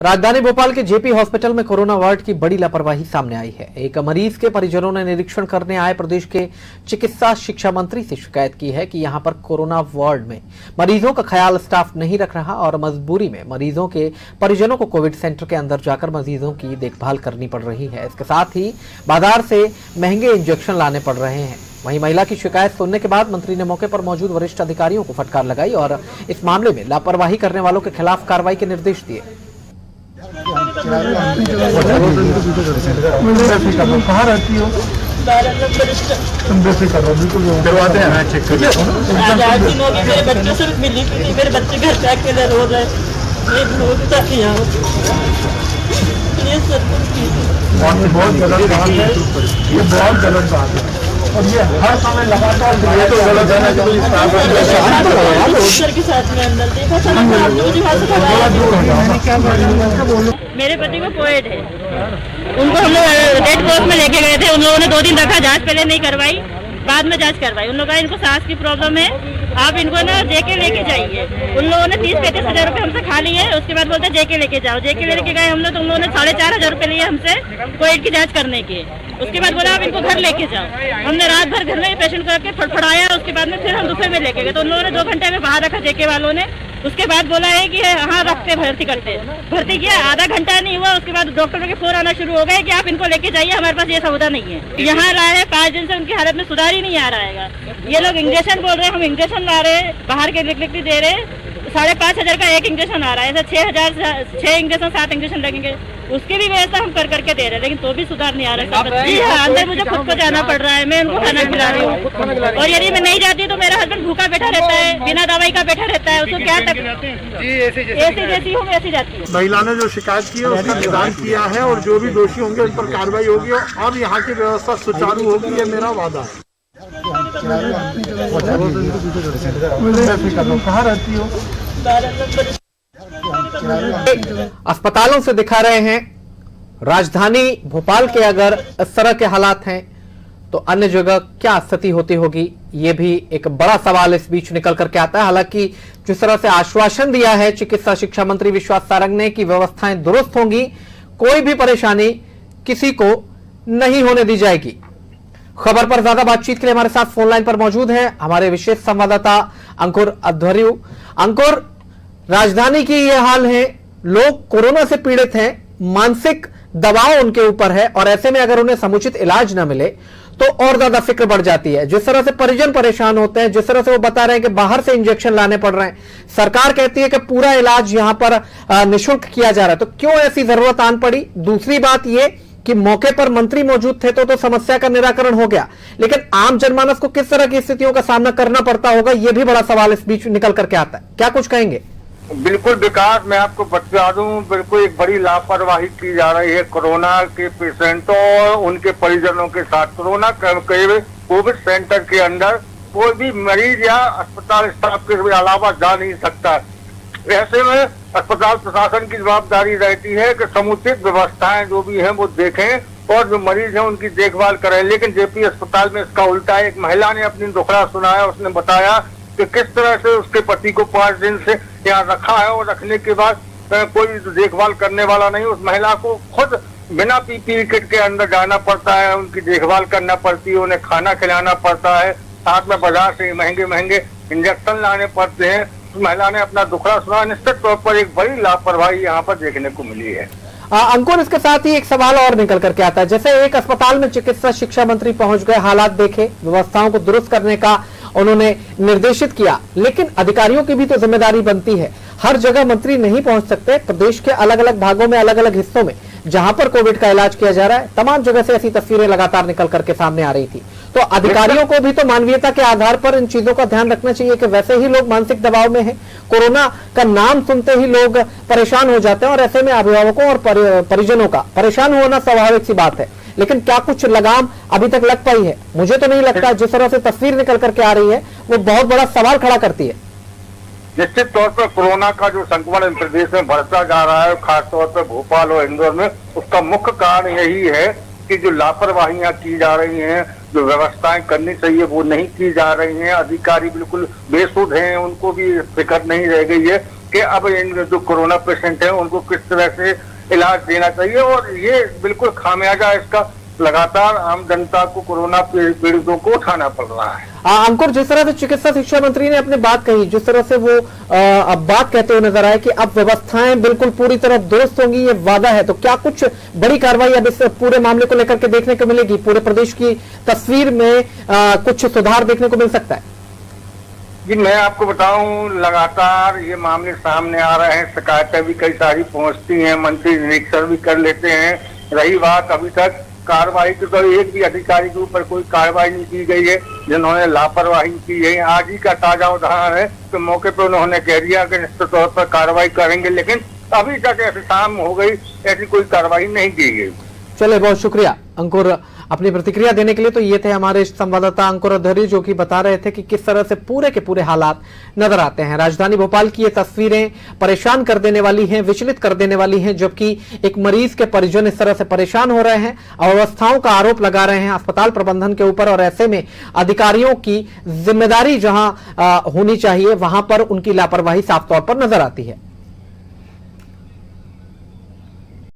राजधानी भोपाल के JP hospital में कोरोना वार्ड की बड़ी लापरवाही सामने आई है। एक मरीज के परिजनों ने निरीक्षण करने आए प्रदेश के चिकित्सा शिक्षा मंत्री से शिकायत की है कि यहां पर कोरोना वार्ड में मरीजों का ख्याल स्टाफ नहीं रख रहा और मजबूरी में मरीजों के परिजनों को कोविड सेंटर के अंदर जाकर मरीजों की देखभाल करनी पड़ रही है। इसके साथ ही बाजार से महंगे इंजेक्शन लाने पड़ रहे हैं। वहीं महिला की शिकायत सुनने के बाद मंत्री ने मौके पर मौजूद वरिष्ठ अधिकारियों को फटकार लगाई और इस मामले में लापरवाही करने वालों के खिलाफ कार्रवाई के निर्देश दिए। कहाँ रहती हो? करवाते हैं, मैं चेक कर मेरे बच्चों से मिली थी, मेरे बच्चे घर पे अकेले रो रहे बहुत गलत बात है, ये बहुत गलत बात है और ये हर समय लगातार ये तो गलत है के साथ में अंदर देखा था। मेरे पति को कोविड है, उनको हम लोग रेड क्रॉस में लेके गए थे। उन लोगों ने 2 दिन रखा, जांच पहले नहीं करवाई, बाद में जांच करवाई। उन लोगों का इनको सांस की प्रॉब्लम है, आप इनको ना जेके लेके जाइए। उन लोगों ने 30-35 हजार रुपए हमसे खा लिए। उसके बाद बोलते जेके लेके जाओ। जेके लेके गए हम लोग, तो उन लोगों ने 4,500 रुपए लिए हमसे कोविड की जांच करने के। उसके बाद बोला आप इनको घर लेके जाओ। हमने रात भर घर में पेशेंट करके फड़फड़ाया। उसके बाद में फिर हम दोपहर में लेके गए, तो उन लोगों ने 2 घंटे में बाहर रखा जेके वालों ने। उसके बाद बोला है कि हाँ रखते भर्ती करते, भर्ती किया, आधा घंटा नहीं हुआ। उसके बाद डॉक्टरों के फोन आना शुरू हो गए कि आप इनको लेके जाइए, हमारे पास ये सौदा नहीं है। यहाँ रहे 5 दिन से उनकी हालत में सुधार ही नहीं आ रहा है। ये लोग इंजेक्शन बोल रहे हैं, हम इंजेक्शन ला रहे हैं, बाहर के लिख दे रहे। 5,500 का एक इंजेक्शन आ रहा है, ऐसा 6 इंजेक्शन 7 इंजेक्शन लगेंगे, उसकी भी व्यवस्था हम करके दे रहे हैं, लेकिन तो भी सुधार नहीं आ रहा है। जी हाँ, अंदर मुझे खुद को जाना पड़ रहा है, मैं उनको खाना खिला रही हूँ। और यदि मैं नहीं जाती तो मेरा हस्बैंड भूखा बैठा रहता है, बिना दवाई का बैठा रहता है। उसको क्या ऐसी जैसी हूँ मैं ऐसी जाती हूँ। महिला ने जो शिकायत की है उसका निदान किया है और जो भी दोषी होंगे उन पर कार्रवाई होगी और यहाँ की व्यवस्था सुचारू होगी, ये मेरा वादा है। कहाँ रहती हो? अस्पतालों से दिखा रहे हैं राजधानी भोपाल के अगर इस तरह के हालात हैं तो अन्य जगह क्या स्थिति होती होगी, ये भी एक बड़ा सवाल इस बीच निकल करके आता है। हालांकि जिस तरह से आश्वासन दिया है चिकित्सा शिक्षा मंत्री विश्वास सारंग ने कि व्यवस्थाएं दुरुस्त होंगी, कोई भी परेशानी किसी को नहीं होने दी जाएगी। खबर पर ज्यादा बातचीत के लिए हमारे साथ फोन लाइन पर मौजूद हैं हमारे विशेष संवाददाता अंकुर अध्वर्यु। अंकुर, राजधानी की ये हाल है, लोग कोरोना से पीड़ित हैं, मानसिक दबाव उनके ऊपर है और ऐसे में अगर उन्हें समुचित इलाज न मिले तो और ज्यादा फिक्र बढ़ जाती है। जिस तरह से परिजन परेशान होते हैं, जिस तरह से वो बता रहे हैं कि बाहर से इंजेक्शन लाने पड़ रहे हैं, सरकार कहती है कि पूरा इलाज यहां पर निःशुल्क किया जा रहा है, तो क्यों ऐसी जरूरत आन पड़ी? दूसरी बात ये कि मौके पर मंत्री मौजूद थे तो समस्या का निराकरण हो गया, लेकिन आम जनमानस को किस तरह की स्थितियों का सामना करना पड़ता होगा, यह भी बड़ा सवाल इस बीच निकल करके आता है। क्या कुछ कहेंगे? बिल्कुल विकास, मैं आपको बता दूं, बिल्कुल एक बड़ी लापरवाही की जा रही है कोरोना के पेशेंटों और उनके परिजनों के साथ। कोरोना कोविड सेंटर के अंदर कोई भी मरीज या अस्पताल स्टाफ के अलावा जा नहीं सकता। ऐसे में अस्पताल प्रशासन की जवाबदारी रहती है कि समुचित व्यवस्थाएं जो भी हैं वो देखें और जो मरीज हैं उनकी देखभाल करें। लेकिन जेपी अस्पताल में इसका उल्टा है। एक महिला ने अपनी दुखड़ा सुनाया, उसने बताया कि किस तरह से उसके पति को 5 दिन से यहाँ रखा है और रखने के बाद कोई देखभाल करने वाला नहीं। उस महिला को खुद बिना पीपीई किट के अंदर जाना पड़ता है, उनकी देखभाल करना पड़ती है, उन्हें खाना खिलाना पड़ता है, साथ में बाजार से महंगे इंजेक्शन लाने पड़ते हैं। उस महिला ने अपना दुखड़ा सुना। निश्चित तौर पर एक बड़ी लापरवाही यहाँ पर देखने को मिली है। अंकुर, इसके साथ ही एक सवाल और निकल करके आता है, जैसे एक अस्पताल में चिकित्सा शिक्षा मंत्री पहुंच गए, हालात देखे, व्यवस्थाओं को दुरुस्त करने का उन्होंने निर्देशित किया, लेकिन अधिकारियों की भी तो जिम्मेदारी बनती है। हर जगह मंत्री नहीं पहुंच सकते। प्रदेश के अलग अलग भागों में, अलग अलग हिस्सों में जहां पर कोविड का इलाज किया जा रहा है, तमाम जगह से ऐसी तस्वीरें लगातार निकल करके सामने आ रही थी। तो अधिकारियों को भी तो मानवीयता के आधार पर इन चीजों का ध्यान रखना चाहिए कि वैसे ही लोग मानसिक दबाव में हैं, कोरोना का नाम सुनते ही लोग परेशान हो जाते हैं और ऐसे में अभिभावकों और परिजनों का परेशान होना स्वाभाविक सी बात है। लेकिन क्या कुछ लगाम अभी तक लग पाई है? मुझे तो नहीं लगता। जिस तरह से तस्वीर निकल करके आ रही है वो बहुत बड़ा सवाल खड़ा करती है। निश्चित तौर पर कोरोना का जो संक्रमण प्रदेश में बढ़ता जा रहा है, खासतौर पर भोपाल और इंदौर में, उसका मुख्य कारण यही है कि जो लापरवाहियां की जा रही हैं, जो व्यवस्थाएं करनी चाहिए वो नहीं की जा रही हैं। अधिकारी बिल्कुल बेसुध हैं, उनको भी फिक्र नहीं रह गई है कि अब इन जो कोरोना पेशेंट है उनको किस तरह से इलाज देना चाहिए, और ये बिल्कुल खामियाजा इसका लगातार आम जनता को, कोरोना पीड़ितों को उठाना पड़ रहा है। अंकुर, जिस तरह से चिकित्सा शिक्षा मंत्री ने अपने बात कही, जिस तरह से वो अब बात कहते हुए नजर आए कि अब व्यवस्थाएं बिल्कुल पूरी तरह दुरुस्त होंगी, ये वादा है, तो क्या कुछ बड़ी कार्रवाई अब इस पूरे मामले को लेकर के देखने को मिलेगी? पूरे प्रदेश की तस्वीर में कुछ सुधार देखने को मिल सकता है? जी, मैं आपको बताऊं, लगातार ये मामले सामने आ रहे हैं, शिकायतें भी कई सारी पहुंचती हैं, मंत्री निरीक्षण भी कर लेते हैं। रही बात अभी तक कार्रवाई की, तो एक भी अधिकारी के ऊपर कोई कार्रवाई नहीं की गई है जिन्होंने लापरवाही की है। आज ही का ताजा उदाहरण है कि मौके पर उन्होंने कह दिया कि निश्चित तौर पर कार्रवाई करेंगे, लेकिन अभी तक ऐसी शाम हो गई, ऐसी कोई कार्रवाई नहीं की गई। चले, बहुत शुक्रिया अंकुर अपनी प्रतिक्रिया देने के लिए। तो ये थे हमारे संवाददाता अंकुर अधरी, जो कि बता रहे थे कि किस तरह से पूरे के पूरे हालात नजर आते हैं। राजधानी भोपाल की ये तस्वीरें परेशान कर देने वाली हैं, विचलित कर देने वाली हैं, जबकि एक मरीज के परिजन इस तरह से परेशान हो रहे हैं, अव्यवस्थाओं का आरोप लगा रहे हैं अस्पताल प्रबंधन के ऊपर, और ऐसे में अधिकारियों की जिम्मेदारी जहां होनी चाहिए वहां पर उनकी लापरवाही साफ तौर पर नजर आती है।